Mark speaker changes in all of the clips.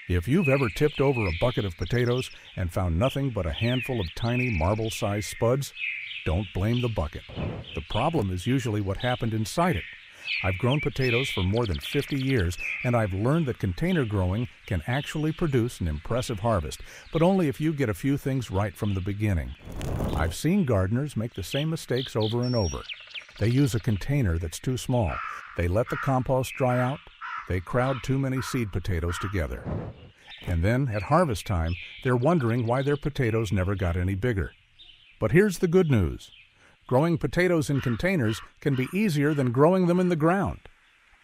Speaker 1: If you've ever tipped over a bucket of potatoes and found nothing but a handful of tiny marble-sized spuds, don't blame the bucket. The problem is usually what happened inside it. I've grown potatoes for more than 50 years, and I've learned that container growing can actually produce an impressive harvest, but only if you get a few things right from the beginning. I've seen gardeners make the same mistakes over and over. They use a container that's too small. They let the compost dry out. They crowd too many seed potatoes together. And then, at harvest time, they're wondering why their potatoes never got any bigger. But here's the good news. Growing potatoes in containers can be easier than growing them in the ground.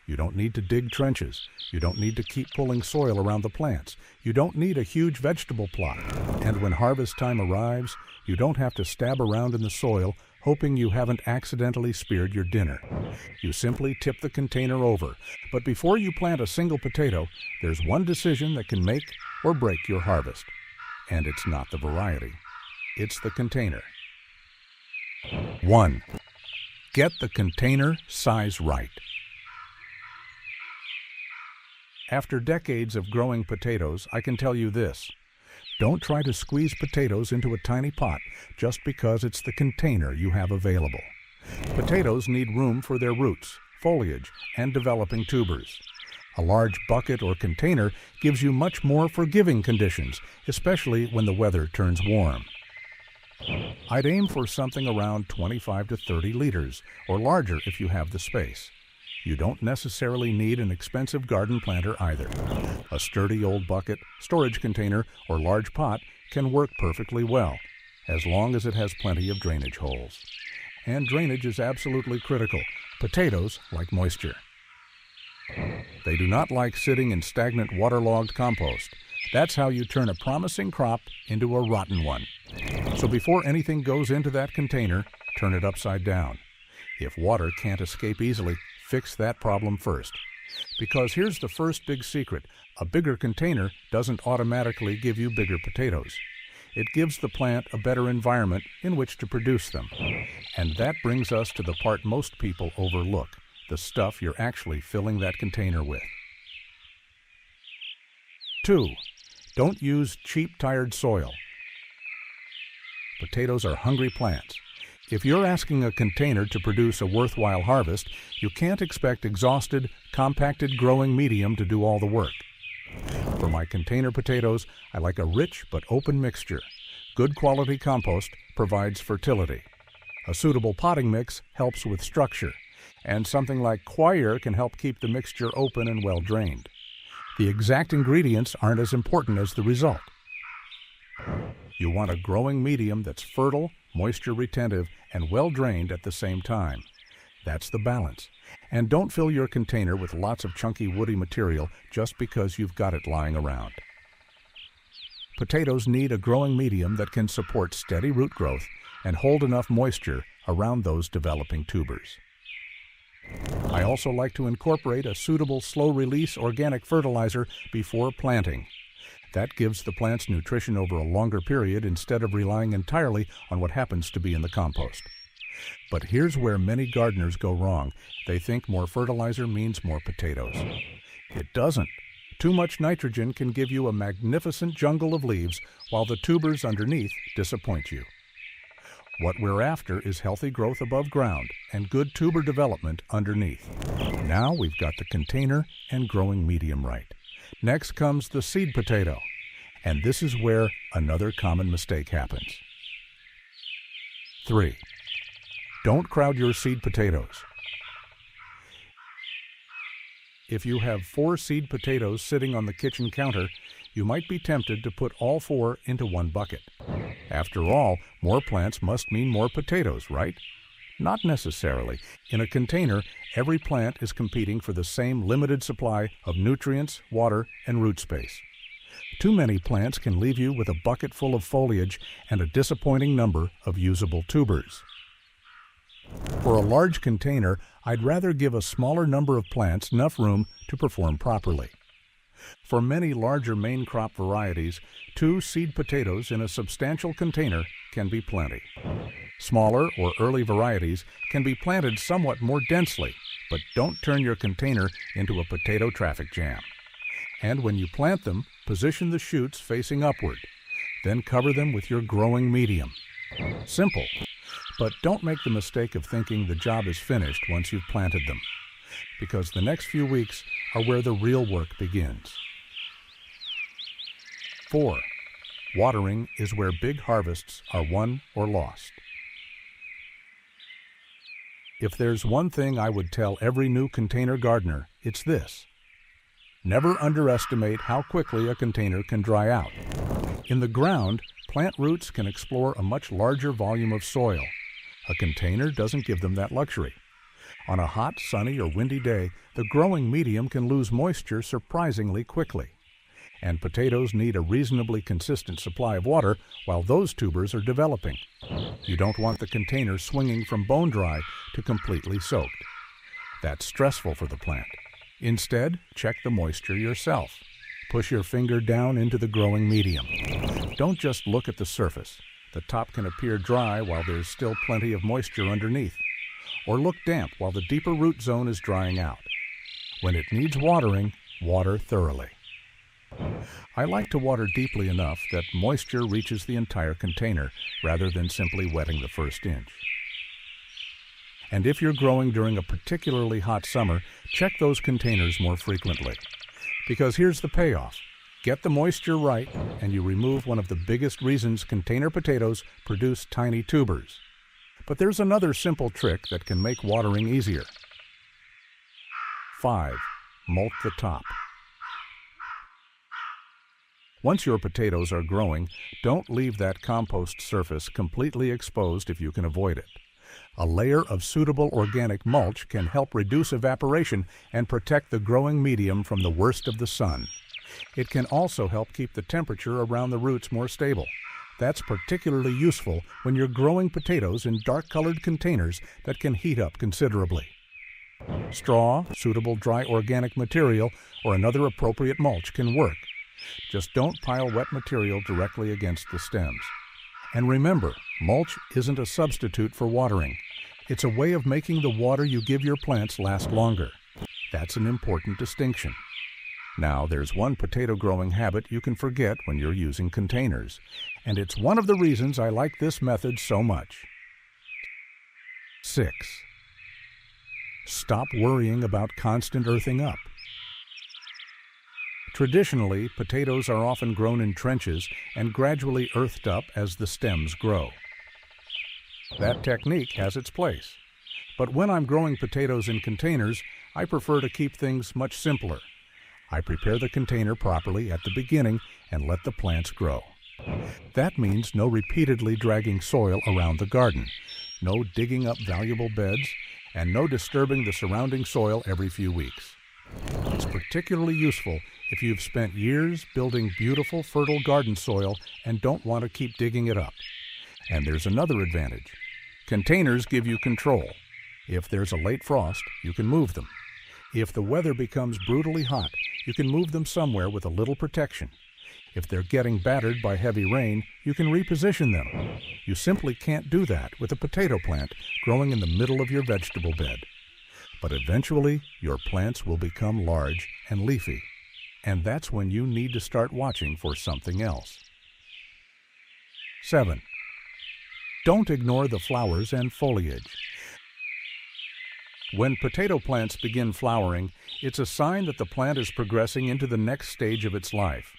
Speaker 1: You don't need to dig trenches. You don't need to keep pulling soil around the plants. You don't need a huge vegetable plot. And when harvest time arrives, you don't have to stab around in the soil hoping you haven't accidentally speared your dinner. You simply tip the container over. But before you plant a single potato, there's one decision that can make or break your harvest. And it's not the variety. It's the container. 1. Get the container size right. After decades of growing potatoes, I can tell you this. Don't try to squeeze potatoes into a tiny pot just because it's the container you have available. Potatoes need room for their roots, foliage, and developing tubers. A large bucket or container gives you much more forgiving conditions, especially when the weather turns warm. I'd aim for something around 25 to 30 liters, or larger if you have the space. You don't necessarily need an expensive garden planter either. A sturdy old bucket, storage container, or large pot can work perfectly well, as long as it has plenty of drainage holes. And drainage is absolutely critical. Potatoes like moisture. They do not like sitting in stagnant, waterlogged compost. That's how you turn a promising crop into a rotten one. So before anything goes into that container, turn it upside down. If water can't escape easily, fix that problem first. Because here's the first big secret. A bigger container doesn't automatically give you bigger potatoes. It gives the plant a better environment in which to produce them. And that brings us to the part most people overlook, the stuff you're actually filling that container with. 2. Don't use cheap, tired soil. Potatoes are hungry plants. If you're asking a container to produce a worthwhile harvest, you can't expect exhausted, compacted growing medium to do all the work. For my container potatoes, I like a rich but open mixture. Good quality compost provides fertility. A suitable potting mix helps with structure, and something like coir can help keep the mixture open and well drained. The exact ingredients aren't as important as the result. You want a growing medium that's fertile, moisture retentive, and well drained at the same time. That's the balance. And don't fill your container with lots of chunky woody material just because you've got it lying around. Potatoes need a growing medium that can support steady root growth and hold enough moisture around those developing tubers. I also like to incorporate a suitable slow-release organic fertilizer before planting. That gives the plants nutrition over a longer period instead of relying entirely on what happens to be in the compost. But here's where many gardeners go wrong. They think more fertilizer means more potatoes. It doesn't. Too much nitrogen can give you a magnificent jungle of leaves while the tubers underneath disappoint you. What we're after is healthy growth above ground and good tuber development underneath. Now we've got the container and growing medium right. Next comes the seed potato, and this is where another common mistake happens. 3. Don't crowd your seed potatoes. If you have 4 seed potatoes sitting on the kitchen counter, you might be tempted to put all 4 into one bucket. After all, more plants must mean more potatoes, right? Not necessarily. In a container, every plant is competing for the same limited supply of nutrients, water, and root space. Too many plants can leave you with a bucket full of foliage and a disappointing number of usable tubers. For a large container, I'd rather give a smaller number of plants enough room to perform properly. For many larger main crop varieties, 2 seed potatoes in a substantial container can be plenty. Smaller or early varieties can be planted somewhat more densely, but don't turn your container into a potato traffic jam. And when you plant them, Position the shoots facing upward, then cover them with your growing medium. Simple, but don't make the mistake of thinking the job is finished once you've planted them, because the next few weeks are where the real work begins. 4. Watering is where big harvests are won or lost. If there's one thing I would tell every new container gardener, it's this: never underestimate how quickly a container can dry out. In the ground, plant roots can explore a much larger volume of soil. A container doesn't give them that luxury. On a hot, sunny, or windy day, the growing medium can lose moisture surprisingly quickly. And potatoes need a reasonably consistent supply of water while those tubers are developing. You don't want the container swinging from bone dry to completely soaked. That's stressful for the plant. Instead, check the moisture yourself. Push your finger down into the growing medium. Don't just look at the surface. The top can appear dry while there's still plenty of moisture underneath. Or look damp while the deeper root zone is drying out. When it needs watering, water thoroughly. I like to water deeply enough that moisture reaches the entire container rather than simply wetting the first inch. And if you're growing during a particularly hot summer, check those containers more frequently. Because here's the payoff. Get the moisture right, and you remove one of the biggest reasons container potatoes produce tiny tubers. But there's another simple trick that can make watering easier. 5. Mulch the top. Once your potatoes are growing, don't leave that compost surface completely exposed if you can avoid it. A layer of suitable organic mulch can help reduce evaporation and protect the growing medium from the worst of the sun. It can also help keep the temperature around the roots more stable. That's particularly useful when you're growing potatoes in dark-colored containers that can heat up considerably. Straw, suitable dry organic material, or another appropriate mulch can work. Just don't pile wet material directly against the stems. And remember, mulch isn't a substitute for watering. It's a way of making the water you give your plants last longer. That's an important distinction. Now, there's one potato growing habit you can forget when you're using containers, and it's one of the reasons I like this method so much. 6. Stop worrying about constant earthing up. Traditionally, potatoes are often grown in trenches and gradually earthed up as the stems grow. That technique has its place. But when I'm growing potatoes in containers, I prefer to keep things much simpler. I prepare the container properly at the beginning and let the plants grow. That means no repeatedly dragging soil around the garden, no digging up valuable beds, and no disturbing the surrounding soil every few weeks. It's particularly useful if you've spent years building beautiful, fertile garden soil and don't want to keep digging it up. And there's another advantage. Containers give you control. If there's a late frost, you can move them. If the weather becomes brutally hot, you can move them somewhere with a little protection. If they're getting battered by heavy rain, you can reposition them. You simply can't do that with a potato plant growing in the middle of your vegetable bed. But eventually, your plants will become large and leafy, and that's when you need to start watching for something else. 7. Don't ignore the flowers and foliage. When potato plants begin flowering, it's a sign that the plant is progressing into the next stage of its life.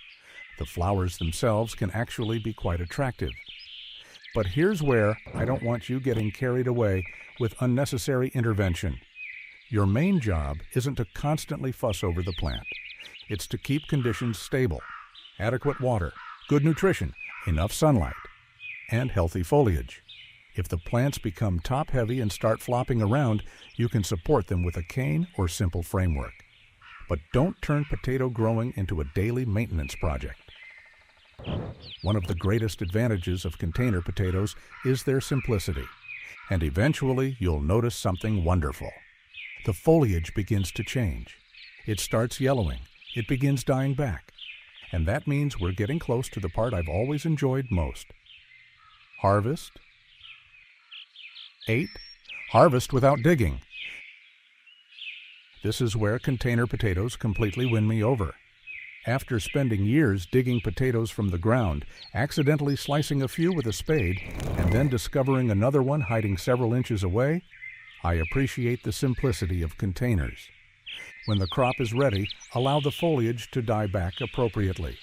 Speaker 1: The flowers themselves can actually be quite attractive. But here's where I don't want you getting carried away with unnecessary intervention. Your main job isn't to constantly fuss over the plant. It's to keep conditions stable, adequate water, good nutrition, enough sunlight, and healthy foliage. If the plants become top-heavy and start flopping around, you can support them with a cane or simple framework. But don't turn potato growing into a daily maintenance project. One of the greatest advantages of container potatoes is their simplicity, and eventually you'll notice something wonderful. The foliage begins to change. It starts yellowing. It begins dying back. And that means we're getting close to the part I've always enjoyed most. Harvest. 8. Harvest without digging. This is where container potatoes completely win me over. After spending years digging potatoes from the ground, accidentally slicing a few with a spade, and then discovering another one hiding several inches away, I appreciate the simplicity of containers. When the crop is ready, allow the foliage to die back appropriately.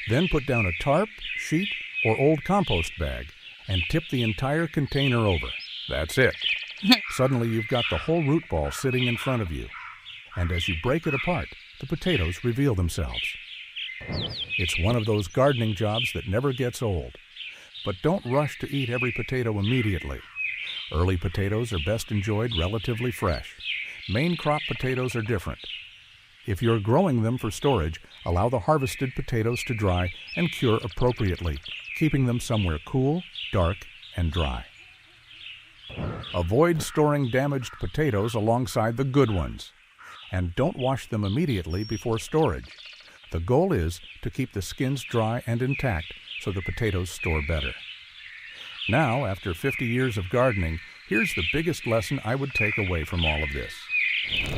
Speaker 1: Then put down a tarp, sheet, or old compost bag and tip the entire container over. That's it. Suddenly you've got the whole root ball sitting in front of you. And as you break it apart, the potatoes reveal themselves. It's one of those gardening jobs that never gets old. But don't rush to eat every potato immediately. Early potatoes are best enjoyed relatively fresh. Main crop potatoes are different. If you're growing them for storage, allow the harvested potatoes to dry and cure appropriately, keeping them somewhere cool, dark, and dry. Avoid storing damaged potatoes alongside the good ones. And don't wash them immediately before storage. The goal is to keep the skins dry and intact so the potatoes store better. Now, after 50 years of gardening, here's the biggest lesson I would take away from all of this.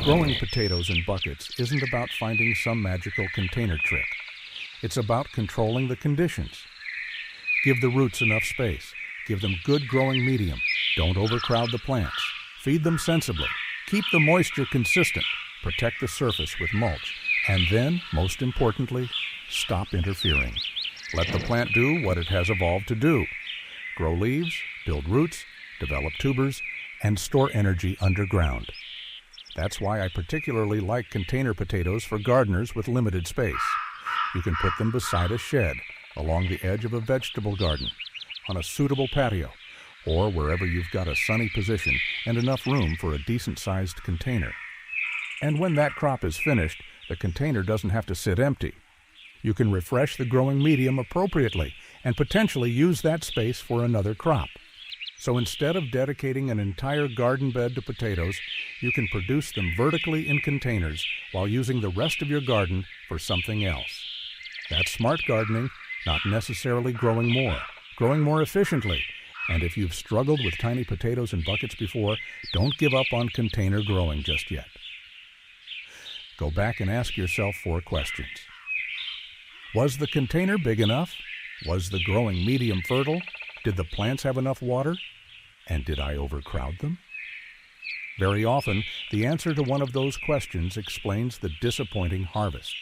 Speaker 1: Growing potatoes in buckets isn't about finding some magical container trick. It's about controlling the conditions. Give the roots enough space. Give them good growing medium. Don't overcrowd the plants. Feed them sensibly. Keep the moisture consistent. Protect the surface with mulch. And then, most importantly, stop interfering. Let the plant do what it has evolved to do. Grow leaves, build roots, develop tubers, and store energy underground. That's why I particularly like container potatoes for gardeners with limited space. You can put them beside a shed, along the edge of a vegetable garden, on a suitable patio, or wherever you've got a sunny position and enough room for a decent-sized container. And when that crop is finished, the container doesn't have to sit empty. You can refresh the growing medium appropriately and potentially use that space for another crop. So instead of dedicating an entire garden bed to potatoes, you can produce them vertically in containers while using the rest of your garden for something else. That's smart gardening, not necessarily growing more efficiently. And if you've struggled with tiny potatoes in buckets before, don't give up on container growing just yet. Go back and ask yourself 4 questions. Was the container big enough? Was the growing medium fertile? Did the plants have enough water? And did I overcrowd them? Very often, the answer to one of those questions explains the disappointing harvest.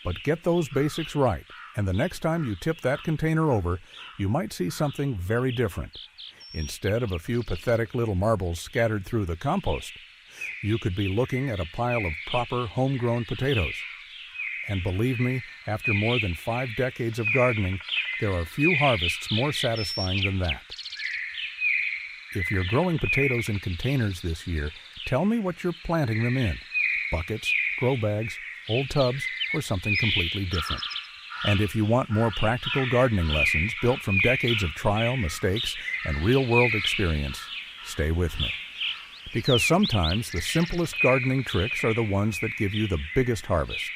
Speaker 1: But get those basics right, and the next time you tip that container over, you might see something very different. Instead of a few pathetic little marbles scattered through the compost, you could be looking at a pile of proper homegrown potatoes. And believe me, after more than 5 decades of gardening, there are few harvests more satisfying than that. If you're growing potatoes in containers this year, tell me what you're planting them in. Buckets, grow bags, old tubs, or something completely different. And if you want more practical gardening lessons built from decades of trial, mistakes, and real-world experience, stay with me. Because sometimes the simplest gardening tricks are the ones that give you the biggest harvest.